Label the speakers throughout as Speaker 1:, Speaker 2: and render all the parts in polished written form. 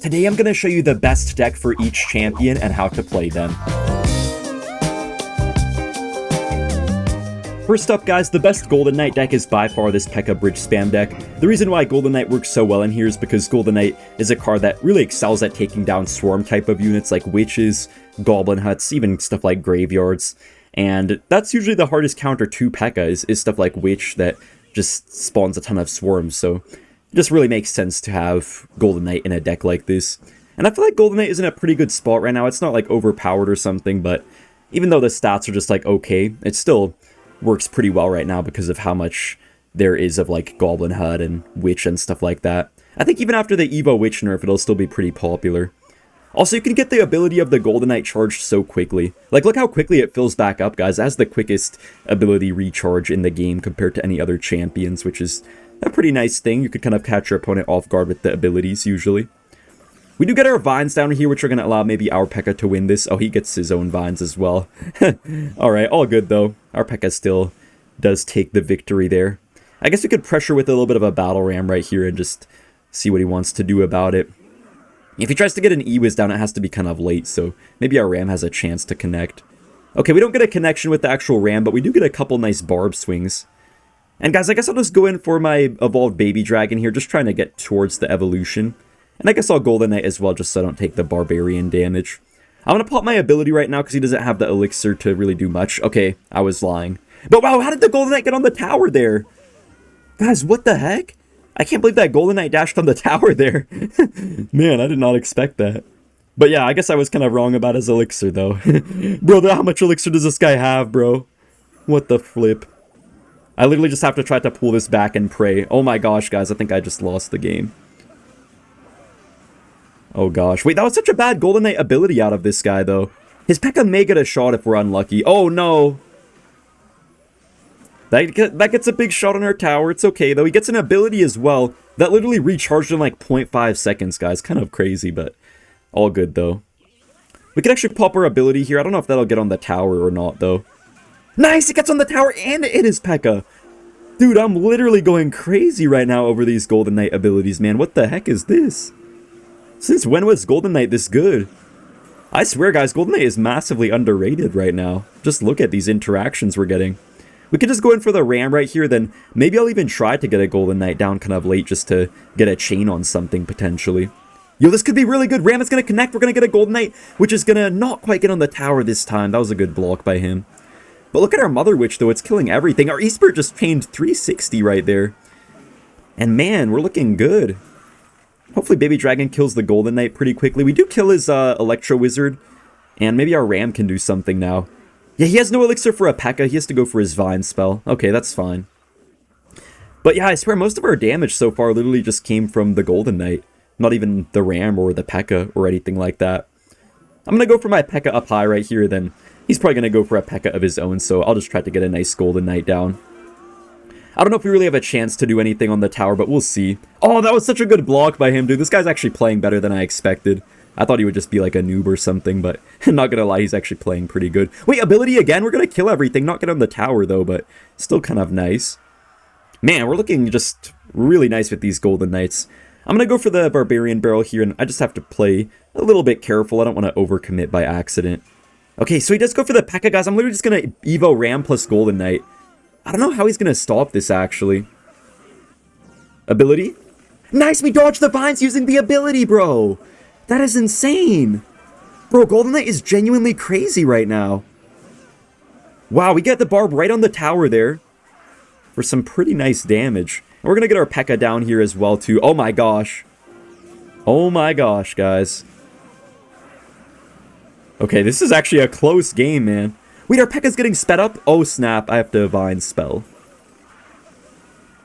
Speaker 1: Today I'm going to show you the best deck for each champion and how to play them. First up guys, the best Golden Knight deck is by far this Pekka Bridge Spam deck. The reason why Golden Knight works so well in here is because Golden Knight is a card that really excels at taking down swarm type of units like witches, goblin huts, even stuff like graveyards. And that's usually the hardest counter to Pekka is stuff like witch that just spawns a ton of swarms, so it just really makes sense to have Golden Knight in a deck like this. And I feel like Golden Knight is in a pretty good spot right now. It's not like overpowered or something, but even though the stats are just like okay, it still works pretty well right now because of how much there is of like Goblin Hut and Witch and stuff like that. I think even after the Evo Witch nerf, it'll still be pretty popular. Also, you can get the ability of the Golden Knight charged so quickly. Like, look how quickly it fills back up, guys. It has the quickest ability recharge in the game compared to any other champions, which is a pretty nice thing. You could kind of catch your opponent off guard with the abilities, usually. We do get our vines down here, which are going to allow maybe our Pekka to win this. Oh, he gets his own vines as well. Alright, all good though. Our Pekka still does take the victory there. I guess we could pressure with a little bit of a battle ram right here and just see what he wants to do about it. If he tries to get an E-Wiz down, it has to be kind of late, so maybe our ram has a chance to connect. Okay, we don't get a connection with the actual ram, but we do get a couple nice barb swings. And guys, I guess I'll just go in for my evolved baby dragon here, just trying to get towards the evolution. And I guess I'll Golden Knight as well, just so I don't take the barbarian damage. I'm going to pop my ability right now because he doesn't have the elixir to really do much. Okay, I was lying. But wow, how did the Golden Knight get on the tower there? Guys, what the heck? I can't believe that Golden Knight dashed on the tower there. Man, I did not expect that. But yeah, I guess I was kind of wrong about his elixir though. Bro, how much elixir does this guy have, bro? What the flip? I literally just have to try to pull this back and pray. Oh my gosh, guys, I think I just lost the game. Oh gosh. Wait, that was such a bad Golden Knight ability out of this guy, though. His Pekka may get a shot if we're unlucky. Oh, no. That gets a big shot on our tower. It's okay, though. He gets an ability as well. That literally recharged in like 0.5 seconds, guys. Kind of crazy, but all good, though. We can actually pop our ability here. I don't know if that'll get on the tower or not, though. Nice! It gets on the tower and it is Pekka. Dude, I'm literally going crazy right now over these Golden Knight abilities, man. What the heck is this? Since when was Golden Knight this good? I swear, guys, Golden Knight is massively underrated right now. Just look at these interactions we're getting. We could just go in for the ram right here, then maybe I'll even try to get a Golden Knight down kind of late just to get a chain on something, potentially. Yo, this could be really good. Ram is going to connect. We're going to get a Golden Knight, which is going to not quite get on the tower this time. That was a good block by him. But look at our Mother Witch, though. It's killing everything. Our Esper just chained 360 right there. And man, we're looking good. Hopefully Baby Dragon kills the Golden Knight pretty quickly. We do kill his Electro Wizard, and maybe our Ram can do something now. Yeah, he has no elixir for a Pekka. He has to go for his Vine spell. Okay, that's fine. But yeah, I swear most of our damage so far literally just came from the Golden Knight. Not even the Ram or the Pekka or anything like that. I'm going to go for my Pekka up high right here, then he's probably going to go for a Pekka of his own, so I'll just try to get a nice Golden Knight down. I don't know if we really have a chance to do anything on the tower, but we'll see. Oh, that was such a good block by him, dude. This guy's actually playing better than I expected. I thought he would just be like a noob or something, but I'm not gonna lie, he's actually playing pretty good. Wait, ability again? We're gonna kill everything. Not get on the tower, though, but still kind of nice. Man, we're looking just really nice with these Golden Knights. I'm gonna go for the Barbarian Barrel here, and I just have to play a little bit careful. I don't want to overcommit by accident. Okay, so he does go for the Pekka, guys. I'm literally just gonna Evo Ram plus Golden Knight. I don't know how he's going to stop this, actually. Ability? Nice, we dodged the vines using the ability, bro. That is insane. Bro, Golden Knight is genuinely crazy right now. Wow, we get the barb right on the tower there for some pretty nice damage. And we're going to get our Pekka down here as well, too. Oh my gosh. Oh my gosh, guys. Okay, this is actually a close game, man. Wait, our Pekka's getting sped up? Oh, snap. I have to Vine spell.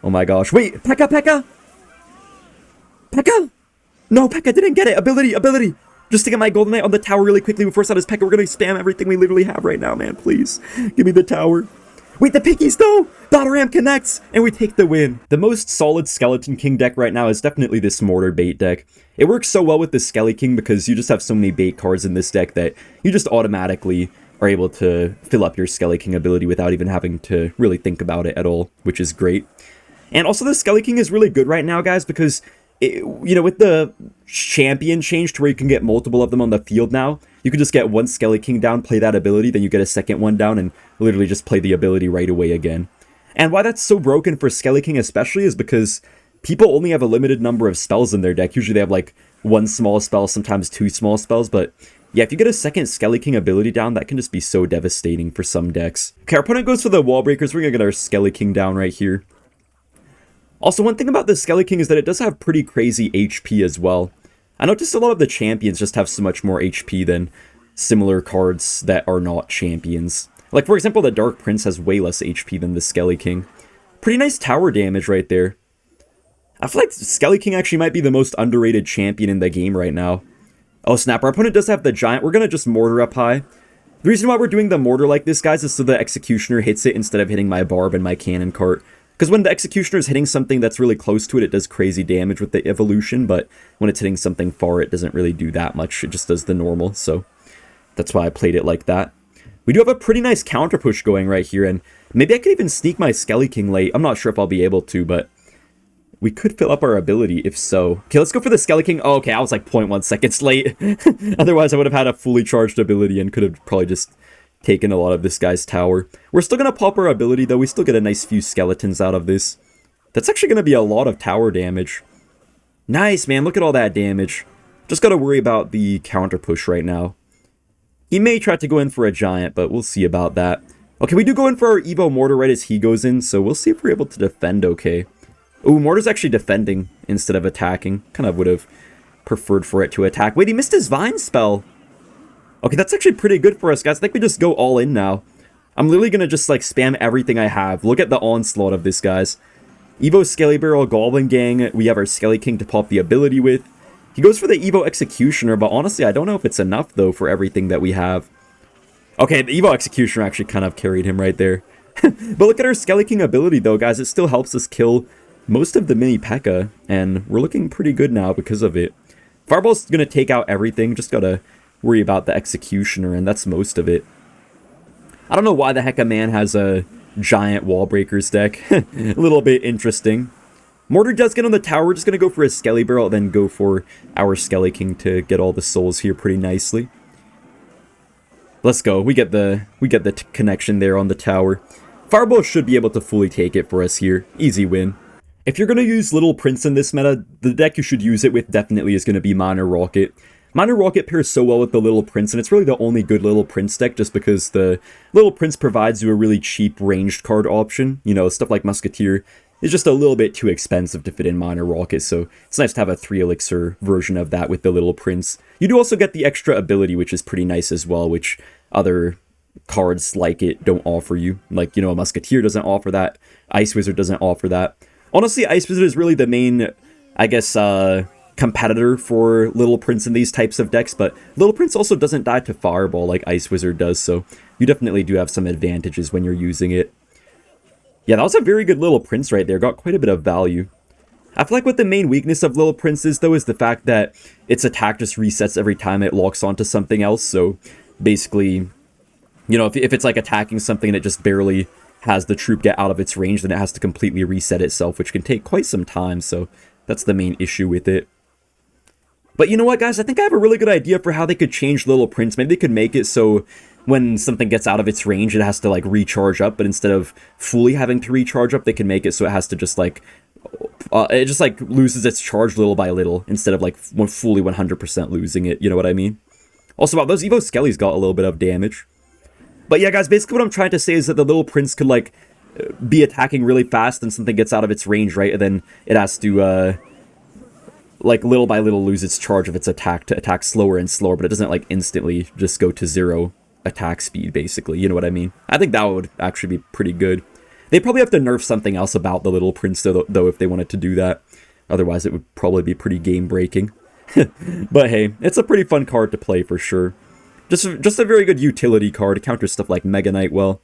Speaker 1: Oh, my gosh. Wait, Pekka, Pekka? Pekka? No, Pekka didn't get it. Ability, ability. Just to get my Golden Knight on the tower really quickly before it's out his Pekka. We're going to spam everything we literally have right now, man. Please. Give me the tower. Wait, the pickies, though. Battle Ram connects, and we take the win. The most solid Skeleton King deck right now is definitely this Mortar bait deck. It works so well with the Skelly King because you just have so many bait cards in this deck that you just automatically are able to fill up your Skelly King ability without even having to really think about it at all, which is great. And also the Skelly King is really good right now, guys, because with the champion change to where you can get multiple of them on the field now, you can just get one Skelly King down, play that ability, then you get a second one down, and literally just play the ability right away again. And why that's so broken for Skelly King especially is because people only have a limited number of spells in their deck. Usually they have like one small spell, sometimes two small spells, but yeah, if you get a second Skelly King ability down, that can just be so devastating for some decks. Okay, our opponent goes for the wall breakers. We're gonna get our Skelly King down right here. Also, one thing about the Skelly King is that it does have pretty crazy HP as well. I noticed a lot of the champions just have so much more HP than similar cards that are not champions. Like, for example, the Dark Prince has way less HP than the Skelly King. Pretty nice tower damage right there. I feel like Skelly King actually might be the most underrated champion in the game right now. Oh snap, our opponent does have the Giant. We're gonna just Mortar up high. The reason why we're doing the Mortar like this, guys, is so the Executioner hits it instead of hitting my Barb and my Cannon Cart. Because when the Executioner is hitting something that's really close to it, it does crazy damage with the evolution, but when it's hitting something far, it doesn't really do that much. It just does the normal, so that's why I played it like that. We do have a pretty nice counter push going right here, and maybe I could even sneak my Skelly King late. I'm not sure if I'll be able to, but we could fill up our ability if so. Okay, let's go for the Skelly King. Oh, okay, I was like 0.1 seconds late. Otherwise, I would have had a fully charged ability and could have probably just taken a lot of this guy's tower. We're still going to pop our ability, though. We still get a nice few skeletons out of this. That's actually going to be a lot of tower damage. Nice, man. Look at all that damage. Just got to worry about the counter push right now. He may try to go in for a Giant, but we'll see about that. Okay, we do go in for our Evo Mortar right as he goes in, so we'll see if we're able to defend okay. Ooh, Mortar's actually defending instead of attacking. Kind of would have preferred for it to attack. Wait, he missed his Vine spell. Okay, that's actually pretty good for us, guys. I think we just go all in now. I'm literally going to just, like, spam everything I have. Look at the onslaught of this, guys. Evo Skelly Barrel, Goblin Gang. We have our Skelly King to pop the ability with. He goes for the Evo Executioner, but honestly, I don't know if it's enough, though, for everything that we have. Okay, the Evo Executioner actually kind of carried him right there. But look at our Skelly King ability, though, guys. It still helps us kill most of the mini Pekka, and we're looking pretty good now because of it. Fireball's going to take out everything. Just got to worry about the Executioner, and that's most of it. I don't know why the heck a man has a Giant Wall Breakers deck. A little bit interesting. Mortar does get on the tower. We're just going to go for a Skelly Barrel, then go for our Skelly King to get all the souls here pretty nicely. Let's go. We get the connection there on the tower. Fireball should be able to fully take it for us here. Easy win. If you're going to use Little Prince in this meta, the deck you should use it with definitely is going to be Minor Rocket. Minor Rocket pairs so well with the Little Prince, and it's really the only good Little Prince deck just because the Little Prince provides you a really cheap ranged card option. You know, stuff like Musketeer is just a little bit too expensive to fit in Minor Rocket, so it's nice to have a 3-elixir version of that with the Little Prince. You do also get the extra ability, which is pretty nice as well, which other cards like it don't offer you. Like, you know, a Musketeer doesn't offer that, Ice Wizard doesn't offer that. Honestly, Ice Wizard is really the main, I guess, competitor for Little Prince in these types of decks, but Little Prince also doesn't die to Fireball like Ice Wizard does, so you definitely do have some advantages when you're using it. Yeah, that was a very good Little Prince right there, got quite a bit of value. I feel like what the main weakness of Little Prince is, though, is the fact that its attack just resets every time it locks onto something else, so basically, you know, if it's like attacking something and it just barely has the troop get out of its range, then it has to completely reset itself, which can take quite some time, so that's the main issue with it. But you know what, guys? I think I have a really good idea for how they could change Little Prince. Maybe they could make it so when something gets out of its range, it has to, like, recharge up, but instead of fully having to recharge up, they can make it so it has to just, like, it just, like, loses its charge little by little, instead of, like, fully 100% losing it, you know what I mean? Also, wow, those Evo Skellies got a little bit of damage. But yeah, guys, basically what I'm trying to say is that the Little Prince could, like, be attacking really fast and something gets out of its range, right? And then it has to, like, little by little lose its charge of its attack to attack slower and slower, but it doesn't, like, instantly just go to 0 attack speed, basically. You know what I mean? I think that would actually be pretty good. They probably have to nerf something else about the Little Prince, though, if they wanted to do that. Otherwise, it would probably be pretty game-breaking. But hey, it's a pretty fun card to play for sure. Just a very good utility card to counter stuff like Mega Knight well.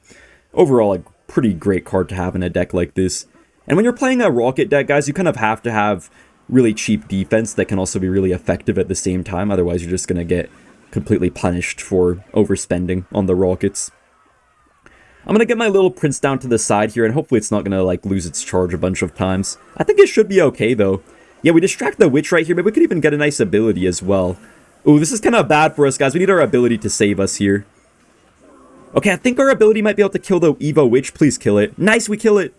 Speaker 1: Overall, a pretty great card to have in a deck like this. And when you're playing a Rocket deck, guys, you kind of have to have really cheap defense that can also be really effective at the same time. Otherwise, you're just going to get completely punished for overspending on the Rockets. I'm going to get my Little Prince down to the side here, and hopefully it's not going to, like, lose its charge a bunch of times. I think it should be okay, though. Yeah, we distract the witch right here. Maybe we could even get a nice ability as well. Ooh, this is kind of bad for us, guys. We need our ability to save us here. Okay, I think our ability might be able to kill the Evo witch. Please kill it. Nice, we kill it.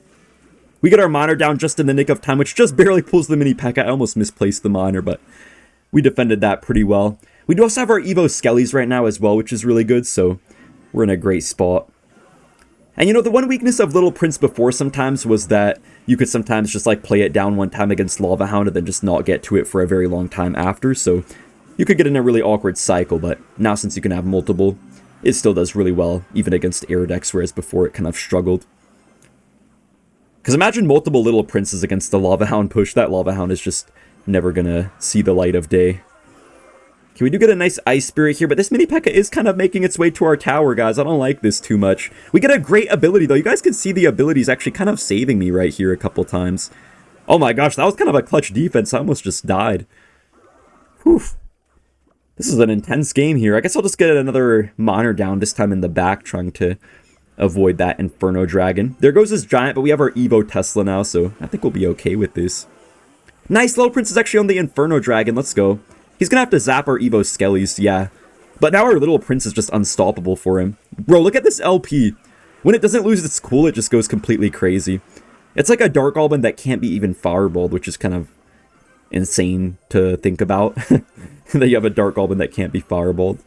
Speaker 1: We get our miner down just in the nick of time, which just barely pulls the mini Pekka. I almost misplaced the miner, but we defended that pretty well. We do also have our Evo Skellies right now as well, which is really good, so we're in a great spot. And you know, the one weakness of Little Prince before sometimes was that you could sometimes just like play it down one time against Lava Hound and then just not get to it for a very long time after, so you could get in a really awkward cycle, but now since you can have multiple, it still does really well, even against air decks, whereas before it kind of struggled. Because imagine multiple Little Princes against the Lava Hound push. That Lava Hound is just never gonna see the light of day. Okay, we do get a nice Ice Spirit here, but this mini Pekka is kind of making its way to our tower, guys. I don't like this too much. We get a great ability, though. You guys can see the abilities actually kind of saving me right here a couple times. Oh my gosh, that was kind of a clutch defense. I almost just died. Whew. This is an intense game here. I guess I'll just get another miner down, this time in the back, trying to avoid that Inferno Dragon. There goes his Giant, but we have our Evo Tesla now, so I think we'll be okay with this. Nice, Little Prince is actually on the Inferno Dragon. Let's go. He's gonna have to zap our Evo Skellies, yeah. But now our Little Prince is just unstoppable for him. Bro, look at this LP. When it doesn't lose its cool, it just goes completely crazy. It's like a Dark Goblin that can't be even fireballed, which is kind of insane to think about. That you have a Dark Goblin that can't be fireballed.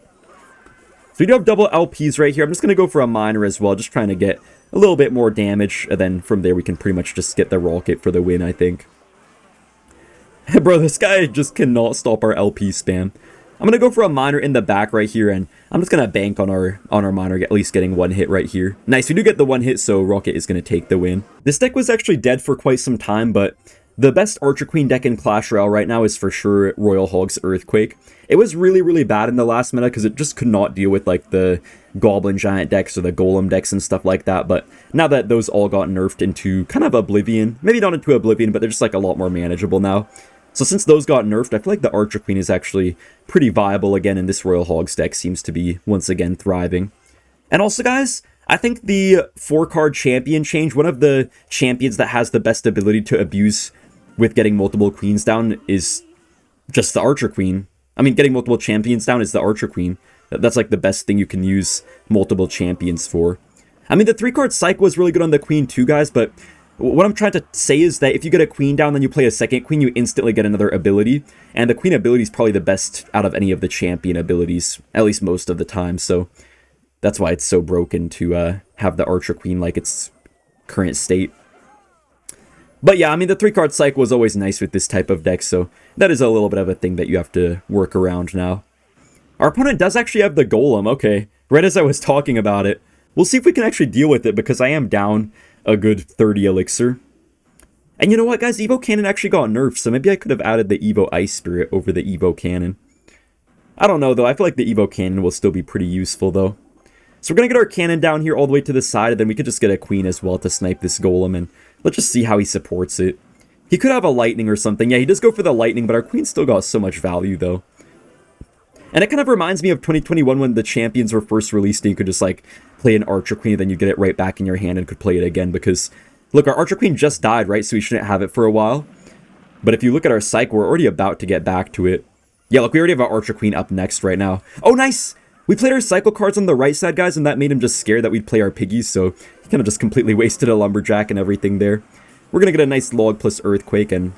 Speaker 1: So we do have double LPs right here. I'm just going to go for a miner as well, just trying to get a little bit more damage. And then from there, we can pretty much just get the rocket for the win, I think. Bro, this guy just cannot stop our LP spam. I'm going to go for a miner in the back right here, and I'm just going to bank on our miner, at least getting one hit right here. Nice, we do get the one hit, so rocket is going to take the win. This deck was actually dead for quite some time, but the best Archer Queen deck in Clash Royale right now is for sure Royal Hogs Earthquake. It was really, really bad in the last meta because it just could not deal with like the Goblin Giant decks or the Golem decks and stuff like that. But now that those all got nerfed into kind of Oblivion, maybe not into Oblivion, but they're just like a lot more manageable now. So since those got nerfed, I feel like the Archer Queen is actually pretty viable again, and this Royal Hogs deck seems to be once again thriving. And also, guys, I think the 4-card champion change, one of the champions that has the best ability to abuse with getting multiple queens down is just the Archer Queen. I mean, getting multiple champions down is the Archer Queen. That's like the best thing you can use multiple champions for. I mean, the 3-card cycle is really good on the queen too, guys, but what I'm trying to say is that if you get a queen down, then you play a second queen, you instantly get another ability. And the queen ability is probably the best out of any of the champion abilities, at least most of the time. So that's why it's so broken to have the Archer Queen like its current state. But yeah, I mean, the 3-card cycle is always nice with this type of deck, so that is a little bit of a thing that you have to work around now. Our opponent does actually have the Golem, okay, right as I was talking about it. We'll see if we can actually deal with it, because I am down a good 30 elixir. And you know what, guys? Evo Cannon actually got nerfed, so maybe I could have added the Evo Ice Spirit over the Evo Cannon. I don't know, though. I feel like the Evo Cannon will still be pretty useful, though. So we're going to get our cannon down here all the way to the side, and then we could just get a queen as well to snipe this Golem, and let's just see how he supports it. He could have a lightning or something. Yeah, he does go for the lightning, but our queen still got so much value, though. And it kind of reminds me of 2021 when the champions were first released, and you could just, like, play an Archer Queen, and then you get it right back in your hand and could play it again, because, look, our Archer Queen just died, right? So we shouldn't have it for a while. But if you look at our cycle, we're already about to get back to it. Yeah, look, we already have our Archer Queen up next right now. Oh, nice! We played our cycle cards on the right side, guys, and that made him just scared that we'd play our piggies, so he kind of just completely wasted a Lumberjack and everything there. We're going to get a nice log plus Earthquake, and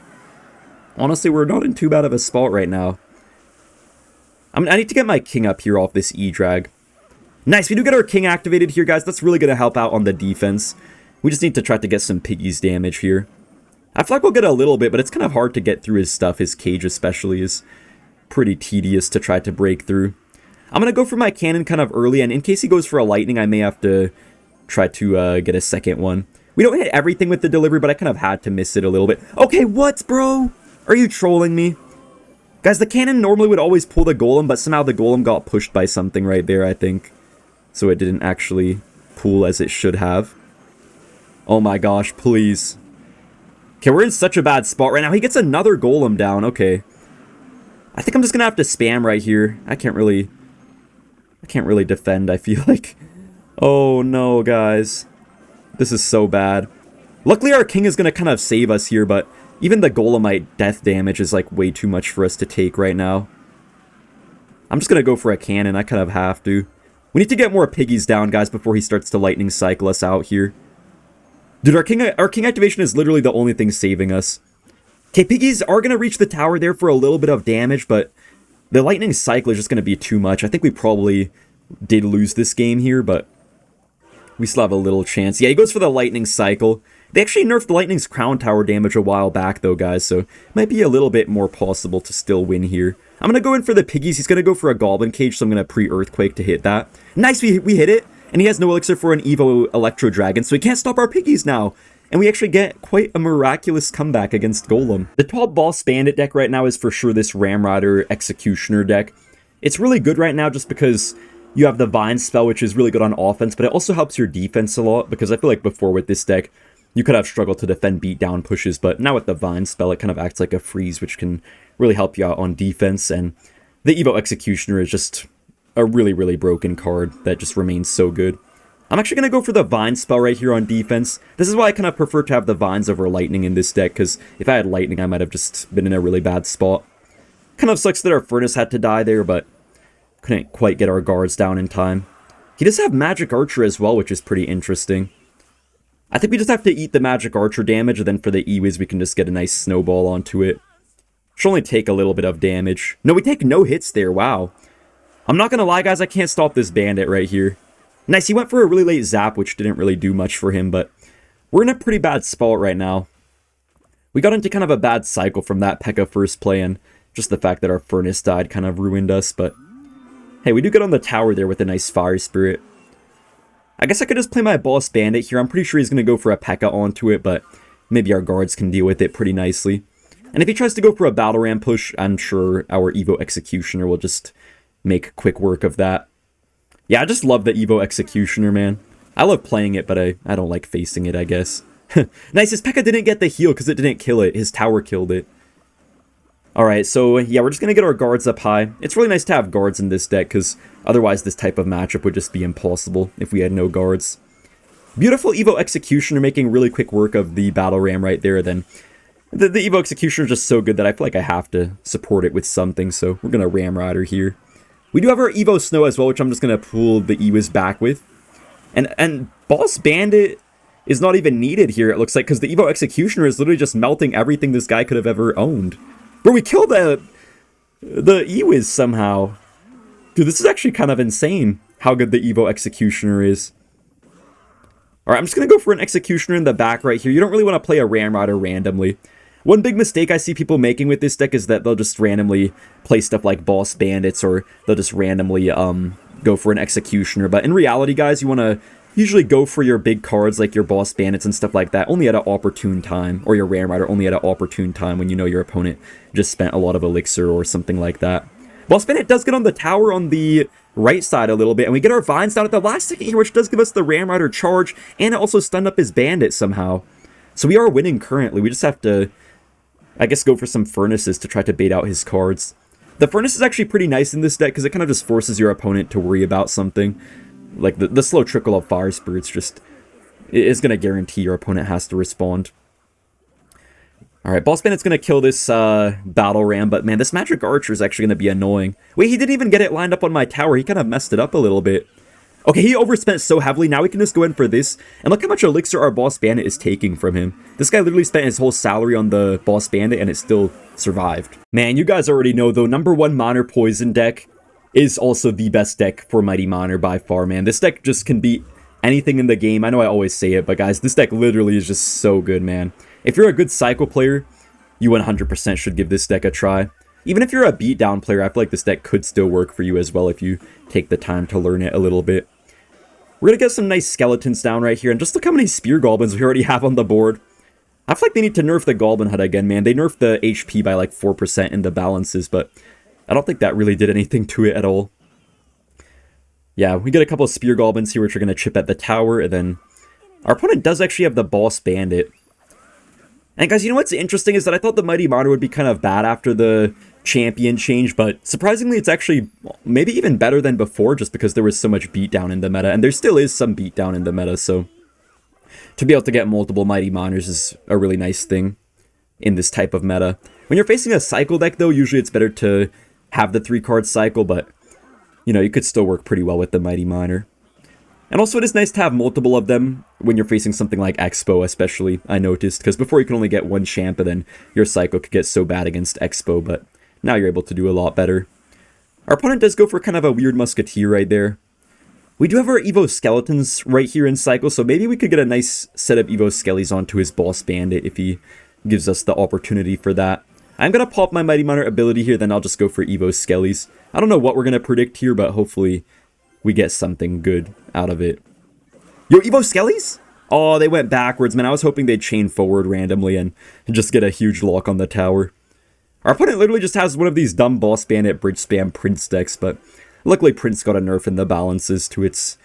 Speaker 1: honestly, we're not in too bad of a spot right now. I need to get my king up here off this E-Drag. Nice, we do get our king activated here, guys. That's really going to help out on the defense. We just need to try to get some piggies damage here. I feel like we'll get a little bit, but it's kind of hard to get through his stuff. His cage especially is pretty tedious to try to break through. I'm going to go for my cannon kind of early, and in case he goes for a lightning, I may have to try to get a second one. We don't hit everything with the delivery, but I kind of had to miss it a little bit. Okay, what, bro? Are you trolling me? Guys, the cannon normally would always pull the Golem, but somehow the Golem got pushed by something right there, I think. So it didn't actually pull as it should have. Oh my gosh, please. Okay, we're in such a bad spot right now. He gets another Golem down, okay. I think I'm just going to have to spam right here. I can't really defend, I feel like. Oh no, guys. This is so bad. Luckily, our king is going to kind of save us here, but Even the Golemite death damage is like way too much for us to take right now. I'm just going to go for a cannon. I kind of have to. We need to get more piggies down, guys, before he starts to lightning cycle us out here. Dude, our king activation is literally the only thing saving us. Okay, piggies are going to reach the tower there for a little bit of damage, but the lightning cycle is just going to be too much. I think we probably did lose this game here, but we still have a little chance. Yeah, he goes for the lightning cycle. They actually nerfed the lightning's crown tower damage a while back, though, guys, so it might be a little bit more possible to still win here. I'm going to go in for the piggies. He's going to go for a goblin cage, so I'm going to pre-earthquake to hit that. Nice, we hit it, and he has no elixir for an Evo Electro Dragon, so he can't stop our piggies now. And we actually get quite a miraculous comeback against Golem. The top boss bandit deck right now is for sure this Ramrider Executioner deck. It's really good right now just because you have the Vine spell, which is really good on offense, but it also helps your defense a lot, because I feel like before with this deck, you could have struggled to defend beatdown pushes, but now with the Vine spell, it kind of acts like a freeze, which can really help you out on defense, and the Evo Executioner is just a really, really broken card that just remains so good. I'm actually going to go for the Vine spell right here on defense. This is why I kind of prefer to have the Vines over Lightning in this deck, because if I had Lightning, I might have just been in a really bad spot. Kind of sucks that our Furnace had to die there, but couldn't quite get our guards down in time. He does have Magic Archer as well, which is pretty interesting. I think we just have to eat the Magic Archer damage, and then for the E-Wiz, we can just get a nice snowball onto it. Should only take a little bit of damage. No, we take no hits there, wow. I'm not gonna lie, guys, I can't stop this bandit right here. Nice, he went for a really late zap, which didn't really do much for him, but we're in a pretty bad spot right now. We got into kind of a bad cycle from that Pekka first play, and just the fact that our Furnace died kind of ruined us, but hey, we do get on the tower there with a nice Fire Spirit. I guess I could just play my boss bandit here. I'm pretty sure he's going to go for a Pekka onto it, but maybe our guards can deal with it pretty nicely. And if he tries to go for a Battle Ram push, I'm sure our Evo Executioner will just make quick work of that. Yeah, I just love the Evo Executioner, man. I love playing it, but I don't like facing it, I guess. Nice, his Pekka didn't get the heal because it didn't kill it. His tower killed it. Alright, so yeah, we're just going to get our guards up high. It's really nice to have guards in this deck, because otherwise this type of matchup would just be impossible if we had no guards. Beautiful Evo Executioner making really quick work of the Battle Ram right there. Then the Evo Executioner is just so good that I feel like I have to support it with something, so we're going to Ram Rider here. We do have our Evo Snow as well, which I'm just going to pull the E-Wiz back with. And Boss Bandit is not even needed here, it looks like, because the Evo Executioner is literally just melting everything this guy could have ever owned. Bro, we killed the E-Wiz somehow. Dude, this is actually kind of insane how good the Evo Executioner is. Alright, I'm just going to go for an Executioner in the back right here. You don't really want to play a Ram Rider randomly. One big mistake I see people making with this deck is that they'll just randomly play stuff like Boss Bandits, or they'll just randomly go for an Executioner. But in reality, guys, you want to usually go for your big cards like your Boss Bandits and stuff like that only at an opportune time, or your Ram Rider only at an opportune time when you know your opponent just spent a lot of elixir or something like that. Boss Bandit does get on the tower on the right side a little bit, and we get our Vines down at the last second here, which does give us the Ram Rider charge, and it also stunned up his Bandit somehow. So we are winning currently. We just have to, I guess, go for some Furnaces to try to bait out his cards. The Furnace is actually pretty nice in this deck because it kind of just forces your opponent to worry about something. Like the slow trickle of Fire Spirits just is going to guarantee your opponent has to respond. Alright, Boss Bandit's going to kill this Battle Ram, but man, this Magic Archer is actually going to be annoying. Wait, he didn't even get it lined up on my tower. He kind of messed it up a little bit. Okay, he overspent so heavily. Now we can just go in for this. And look how much elixir our Boss Bandit is taking from him. This guy literally spent his whole salary on the Boss Bandit, and it still survived. Man, you guys already know, though, #1 Miner Poison deck is also the best deck for Mighty Miner by far, man. This deck just can beat anything in the game. I know I always say it, but guys, this deck literally is just so good, man. If you're a good Cycle player, you 100% should give this deck a try. Even if you're a beatdown player, I feel like this deck could still work for you as well if you take the time to learn it a little bit. We're going to get some nice skeletons down right here, and just look how many Spear Goblins we already have on the board. I feel like they need to nerf the Goblin Head again, man. They nerfed the HP by like 4% in the balances, but I don't think that really did anything to it at all. Yeah, we get a couple of Spear Goblins here, which are going to chip at the tower, and then our opponent does actually have the Boss Bandit. And guys, you know what's interesting is that I thought the Mighty Miner would be kind of bad after the champion change, but surprisingly it's actually maybe even better than before, just because there was so much beatdown in the meta, and there still is some beatdown in the meta, so to be able to get multiple Mighty Miners is a really nice thing. in this type of meta. When you're facing a cycle deck, though, usually it's better to have the 3-card cycle, but, you know, you could still work pretty well with the Mighty Miner. And also, it is nice to have multiple of them when you're facing something like Xbow, especially, I noticed, because before you could only get one champ, and then your cycle could get so bad against Xbow, but now you're able to do a lot better. Our opponent does go for kind of a weird Musketeer right there. We do have our Evo Skeletons right here in cycle, so maybe we could get a nice set of Evo Skellies onto his Boss Bandit if he gives us the opportunity for that. I'm going to pop my Mighty Miner ability here, then I'll just go for Evo Skellies. I don't know what we're going to predict here, but hopefully we get something good out of it. Yo, Evo Skellies? Oh, they went backwards, man. I was hoping they'd chain forward randomly and just get a huge lock on the tower. Our opponent literally just has one of these dumb Boss Bandit bridge spam Prince decks, but luckily Prince got a nerf in the balances to its,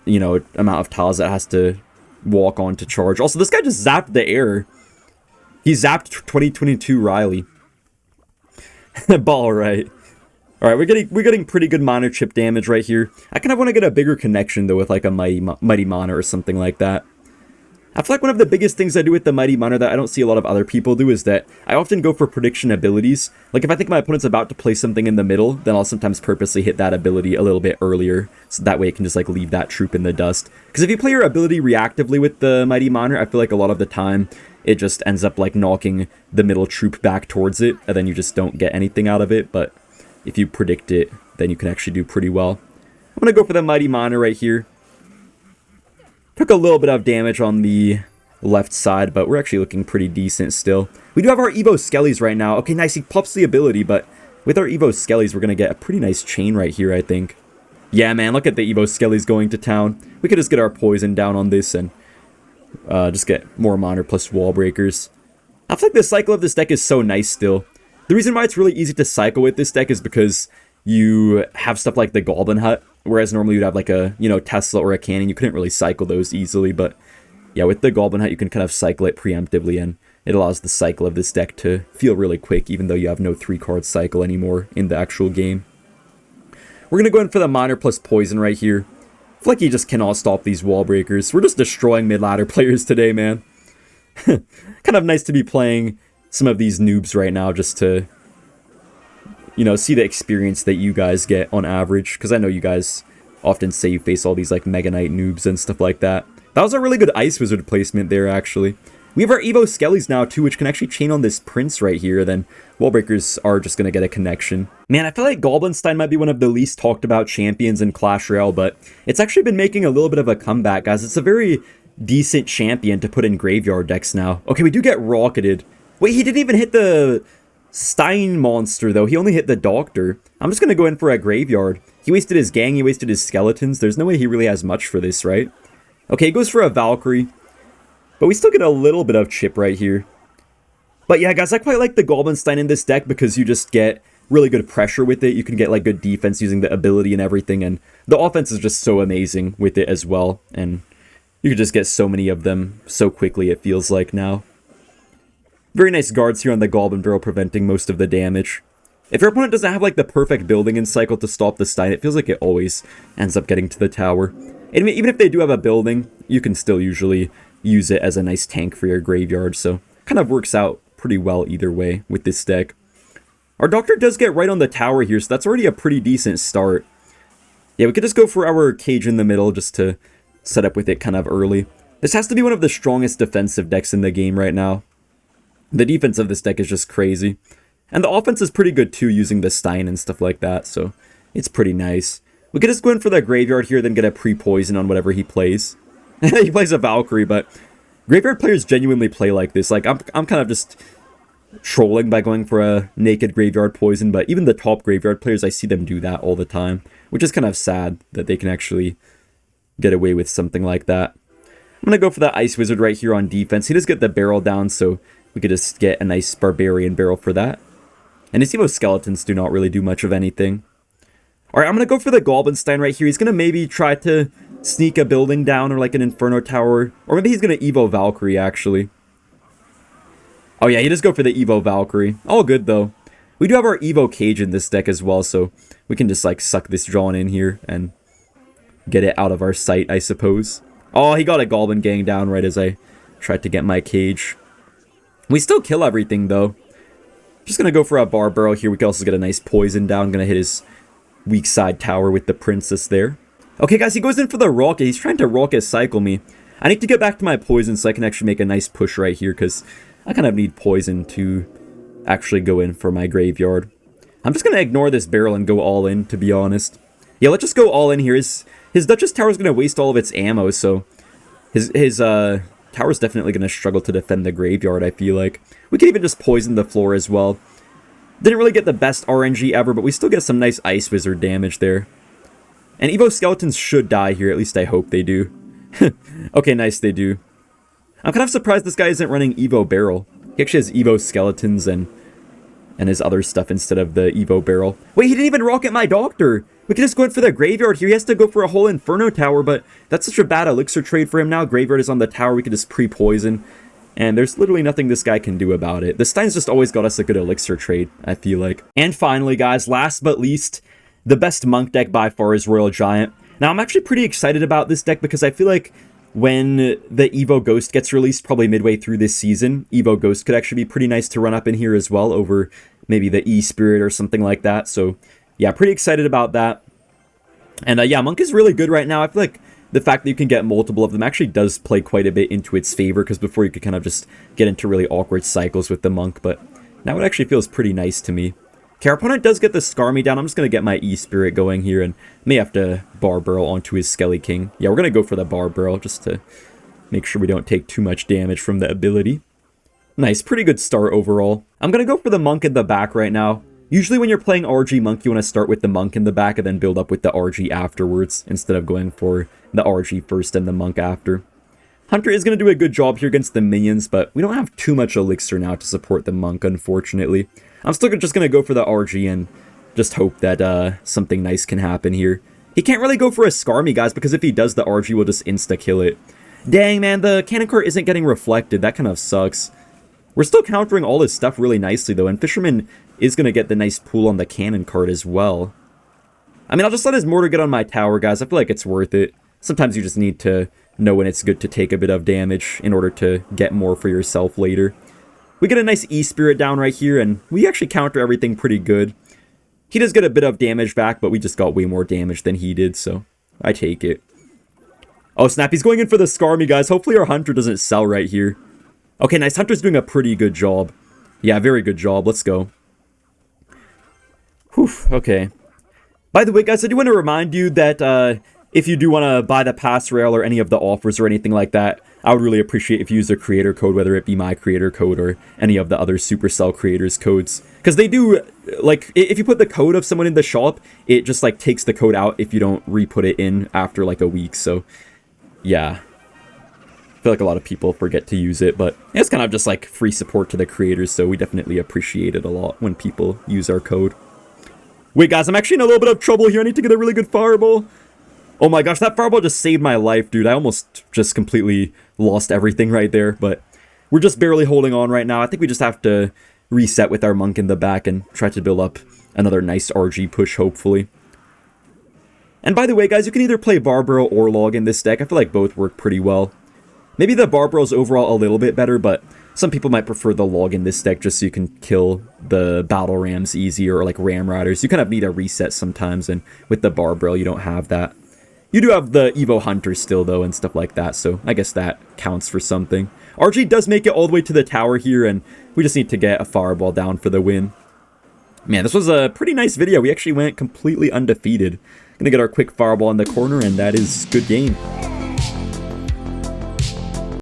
Speaker 1: you know, amount of tiles that has to walk on to charge. Also, this guy just zapped the air. He zapped 2022 Riley. Ball right. Alright, we're getting pretty good Miner chip damage right here. I kind of want to get a bigger connection, though, with like a Mighty Miner or something like that. I feel like one of the biggest things I do with the Mighty Miner that I don't see a lot of other people do is that I often go for prediction abilities. Like, if I think my opponent's about to play something in the middle, then I'll sometimes purposely hit that ability a little bit earlier, so that way it can just, like, leave that troop in the dust. Because if you play your ability reactively with the Mighty Miner, I feel like a lot of the time it just ends up, like, knocking the middle troop back towards it, and then you just don't get anything out of it, but if you predict it, then you can actually do pretty well. I'm going to go for the Mighty Miner right here. Took a little bit of damage on the left side, but we're actually looking pretty decent still. We do have our Evo Skellies right now. Okay, nice. He pops the ability, but with our Evo Skellies, we're going to get a pretty nice chain right here, I think. Yeah, man, look at the Evo Skellies going to town. We could just get our poison down on this and just get more Miner plus wall breakers. I feel like the cycle of this deck is so nice still. The reason why it's really easy to cycle with this deck is because you have stuff like the Goblin Hut, whereas normally you'd have like a, you know, Tesla or a Cannon. You couldn't really cycle those easily, but yeah, with the Goblin Hut, you can kind of cycle it preemptively, and it allows the cycle of this deck to feel really quick, even though you have no 3-card cycle anymore in the actual game. We're going to go in for the Miner plus Poison right here. I feel like you just cannot stop these wall breakers. We're just destroying mid-ladder players today, man. Kind of nice to be playing some of these noobs right now just to, you know, see the experience that you guys get on average, because I know you guys often say you face all these, like, Mega Knight noobs and stuff like that. That was a really good Ice Wizard placement there, actually. We have our Evo Skellies now, too, which can actually chain on this Prince right here, then wall breakers are just going to get a connection. Man, I feel like Goblinstein might be one of the least talked about champions in Clash Royale, but it's actually been making a little bit of a comeback, guys. It's a very decent champion to put in graveyard decks now. Okay, we do get rocketed. Wait, he didn't even hit the Stein monster, though. He only hit the Doctor. I'm just going to go in for a graveyard. He wasted his gang, he wasted his skeletons. There's no way he really has much for this, right? Okay, he goes for a Valkyrie. But we still get a little bit of chip right here. But yeah, guys, I quite like the Goblinstein in this deck because you just get really good pressure with it. You can get, like, good defense using the ability and everything. And the offense is just so amazing with it as well. And you can just get so many of them so quickly, it feels like now. Very nice guards here on the Goblin Barrel, preventing most of the damage. If your opponent doesn't have, like, the perfect building in cycle to stop the Stein, it feels like it always ends up getting to the tower. And even if they do have a building, you can still usually use it as a nice tank for your graveyard, so kind of works out pretty well either way with this deck. Our Doctor does get right on the tower here, so that's already a pretty decent start. Yeah, we could just go for our cage in the middle just to set up with it kind of early. This has to be one of the strongest defensive decks in the game right now. The defense of this deck is just crazy. And the offense is pretty good too, using the Stein and stuff like that, so it's pretty nice. We could just go in for that graveyard here, then get a pre-poison on whatever he plays. He plays a Valkyrie, but graveyard players genuinely play like this. Like, I'm kind of just trolling by going for a naked graveyard poison, but even the top graveyard players, I see them do that all the time, which is kind of sad that they can actually get away with something like that. I'm going to go for that Ice Wizard right here on defense. He does get the barrel down, so we could just get a nice Barbarian barrel for that. And his Evo Skeletons do not really do much of anything. Alright, I'm going to go for the Goblinstein right here. He's going to maybe try to sneak a building down or like an Inferno Tower. Or maybe he's going to Evo Valkyrie, actually. Oh yeah, he does go for the Evo Valkyrie. All good, though. We do have our Evo Cage in this deck as well, so we can just, like, suck this Drawn in here and get it out of our sight, I suppose. Oh, he got a Goblin Gang down right as I tried to get my Cage. We still kill everything, though. Just gonna go for a bar barrel here. We can also get a nice poison down. Gonna hit his weak side tower with the princess there. Okay, guys, he goes in for the rocket. He's trying to rocket cycle me. I need to get back to my poison so I can actually make a nice push right here, because I kind of need poison to actually go in for my graveyard. I'm just gonna ignore this barrel and go all in, to be honest. Yeah, let's just go all in here. His Duchess Tower is gonna waste all of its ammo, so his tower's definitely gonna struggle to defend the graveyard, I feel like. We could even just poison the floor as well. Didn't really get the best RNG ever, but we still get some nice Ice Wizard damage there. And Evo Skeletons should die here, at least I hope they do. Okay, nice, they do. I'm kind of surprised this guy isn't running Evo Barrel. He actually has Evo Skeletons and his other stuff instead of the Evo Barrel. Wait, he didn't even rocket my Doctor! We could just go in for the graveyard here. He has to go for a whole Inferno Tower, but that's such a bad elixir trade for him now. Graveyard is on the tower, we could just pre-poison. And there's literally nothing this guy can do about it. The Stein's just always got us a good elixir trade, I feel like. And finally, guys, last but least, the best monk deck by far is Royal Giant. Now, I'm actually pretty excited about this deck because I feel like when the Evo Ghost gets released, probably midway through this season, Evo Ghost could actually be pretty nice to run up in here as well over maybe the E-Spirit or something like that. So, yeah, pretty excited about that. And, yeah, Monk is really good right now. I feel like the fact that you can get multiple of them actually does play quite a bit into its favor, because before you could kind of just get into really awkward cycles with the Monk, but now it actually feels pretty nice to me. Okay, our opponent does get the Scar Me down. I'm just going to get my E-Spirit going here and may have to Bar Barrel onto his Skelly King. Yeah, we're going to go for the Bar Barrel just to make sure we don't take too much damage from the ability. Nice, pretty good start overall. I'm going to go for the Monk in the back right now. Usually when you're playing RG Monk, you want to start with the Monk in the back and then build up with the RG afterwards, instead of going for the RG first and the Monk after. Hunter is going to do a good job here against the minions, but we don't have too much elixir now to support the Monk, unfortunately. I'm still just going to go for the RG and just hope that something nice can happen here. He can't really go for a Scar Me, guys, because if he does, the RG will just insta-kill it. Dang, man, the cannon cart isn't getting reflected. That kind of sucks. We're still countering all his stuff really nicely, though, and Fisherman is going to get the nice pool on the cannon cart as well. I mean, I'll just let his mortar get on my tower, guys. I feel like it's worth it. Sometimes you just need to know when it's good to take a bit of damage in order to get more for yourself later. We get a nice E-Spirit down right here, and we actually counter everything pretty good. He does get a bit of damage back, but we just got way more damage than he did, so I take it. Oh, snap. He's going in for the Scar Me, guys. Hopefully our Hunter doesn't sell right here. Okay, nice. Hunter's doing a pretty good job. Yeah, very good job. Let's go. Whew, okay. By the way, guys, I do want to remind you that if you do want to buy the pass rail or any of the offers or anything like that, I would really appreciate if you use a creator code, whether it be my creator code or any of the other Supercell creators' codes. Because they do, like, if you put the code of someone in the shop, it just, like, takes the code out if you don't re-put it in after, like, a week. So, yeah. I feel like a lot of people forget to use it, but it's kind of just, like, free support to the creators, so we definitely appreciate it a lot when people use our code. Wait, guys, I'm actually in a little bit of trouble here. I need to get a really good fireball. Oh my gosh, that fireball just saved my life, dude. I almost just completely lost everything right there, but we're just barely holding on right now. I think we just have to reset with our Monk in the back and try to build up another nice RG push, hopefully. And by the way, guys, you can either play Bar Barrel or Log in this deck. I feel like both work pretty well. Maybe the Bar Barrel's overall a little bit better, but some people might prefer the Log in this deck just so you can kill the Battle Rams easier, or like Ram Riders. You kind of need a reset sometimes, and with the Bar Barrel, you don't have that. You do have the Evo Hunter still, though, and stuff like that, so I guess that counts for something. RG does make it all the way to the tower here, and we just need to get a fireball down for the win. Man, this was a pretty nice video. We actually went completely undefeated. Gonna get our quick fireball in the corner, and that is good game.